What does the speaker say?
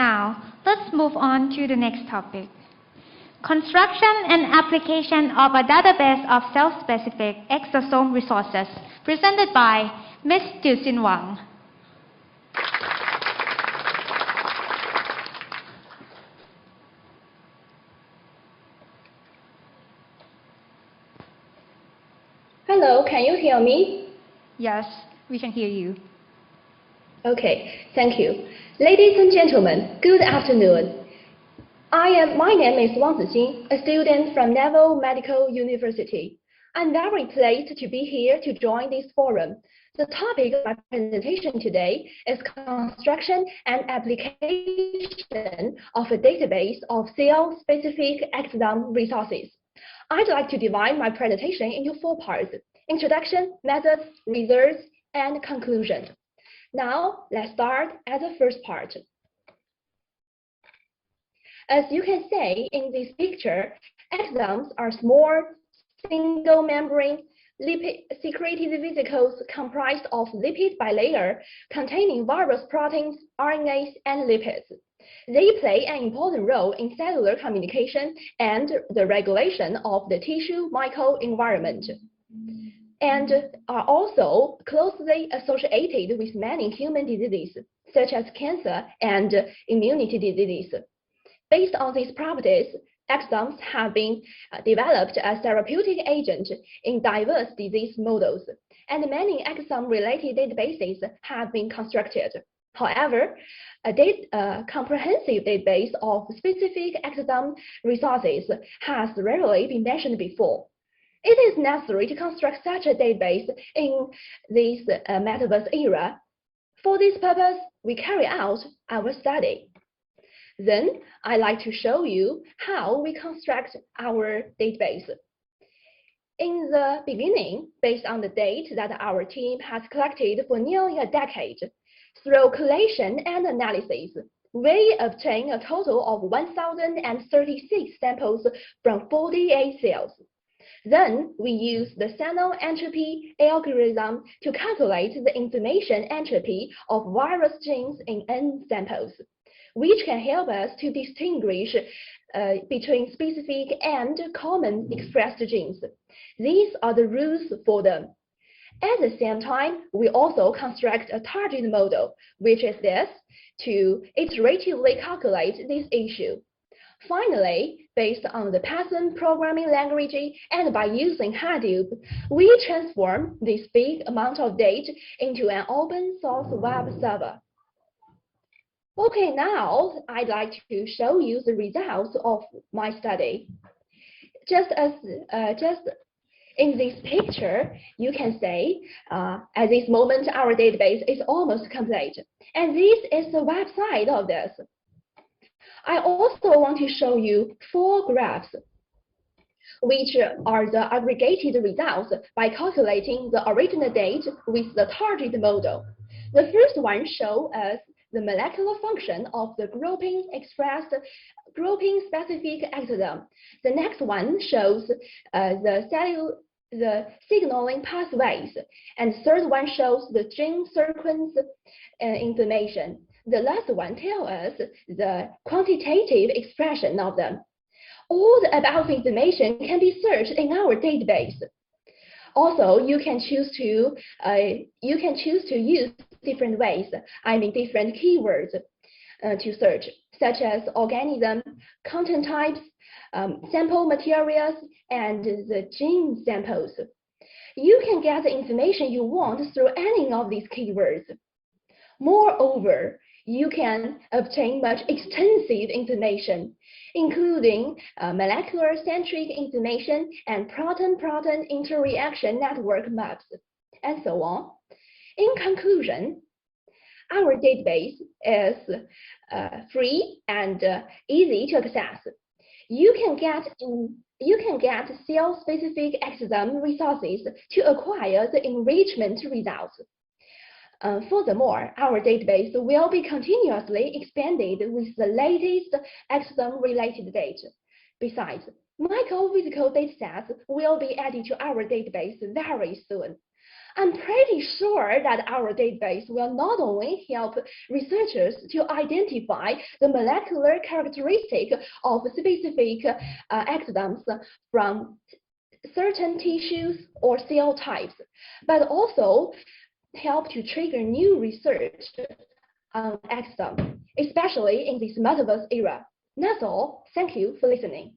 Now, let's move on to the next topic. Construction and application of a database of cell-specific exosome resources, presented by Ms. Zixin Wang. Hello, can you hear me? Yes, we can hear you. Okay, thank you. Ladies and gentlemen, good afternoon. My name is Wang Zixin, a student from Naval Medical University. I'm very pleased to be here to join this forum. The topic of my presentation today is construction and application of a database of cell-specific exosome resources. I'd like to divide my presentation into 4 parts: introduction, methods, results, and conclusion. Now, let's start at the first part. As you can see in this picture, exosomes are small, single-membrane, lipid-secreted vesicles comprised of lipid bilayer containing various proteins, RNAs, and lipids. They play an important role in cellular communication and the regulation of the tissue microenvironment, and are also closely associated with many human diseases, such as cancer and immunity diseases. Based on these properties, exosomes have been developed as therapeutic agents in diverse disease models, and many exosome-related databases have been constructed. However, a comprehensive database of specific exosome resources has rarely been mentioned before. It is necessary to construct such a database in this metaverse era. For this purpose, we carry out our study. Then, I'd like to show you how we construct our database. In the beginning, based on the data that our team has collected for nearly a decade, through collation and analysis, we obtain a total of 1,036 samples from 48 cells. Then, we use the Sano entropy algorithm to calculate the information entropy of various genes in N samples, which can help us to distinguish between specific and common expressed genes. These are the rules for them. At the same time, we also construct a target model, which is this, to iteratively calculate this issue. Finally, based on the Python programming language and by using Hadoop, we transform this big amount of data into an open source web server. Okay, now I'd like to show you the results of my study. Just in this picture, you can see at this moment our database is almost complete, and this is the website of this. I also want to show you 4 graphs, which are the aggregated results by calculating the original data with the target model. The first one shows us the molecular function of the grouping-specific exosome. The next one shows the signaling pathways, and the third one shows the gene sequence information. The last one tells us the quantitative expression of them. All the above information can be searched in our database. Also, you can choose to use different ways, different keywords to search, such as organism, content types, sample materials, and the gene samples. You can get the information you want through any of these keywords. Moreover, you can obtain much extensive information, including molecular-centric information and protein-protein interaction network maps, and so on. In conclusion, our database is free and easy to access. You can get cell-specific exosome resources to acquire the enrichment results. Furthermore, our database will be continuously expanded with the latest exosome-related data. Besides, microphysical datasets will be added to our database very soon. I'm pretty sure that our database will not only help researchers to identify the molecular characteristic of specific exosomes from certain tissues or cell types, but also help to trigger new research on exosome, especially in this metaverse era. That's all. Thank you for listening.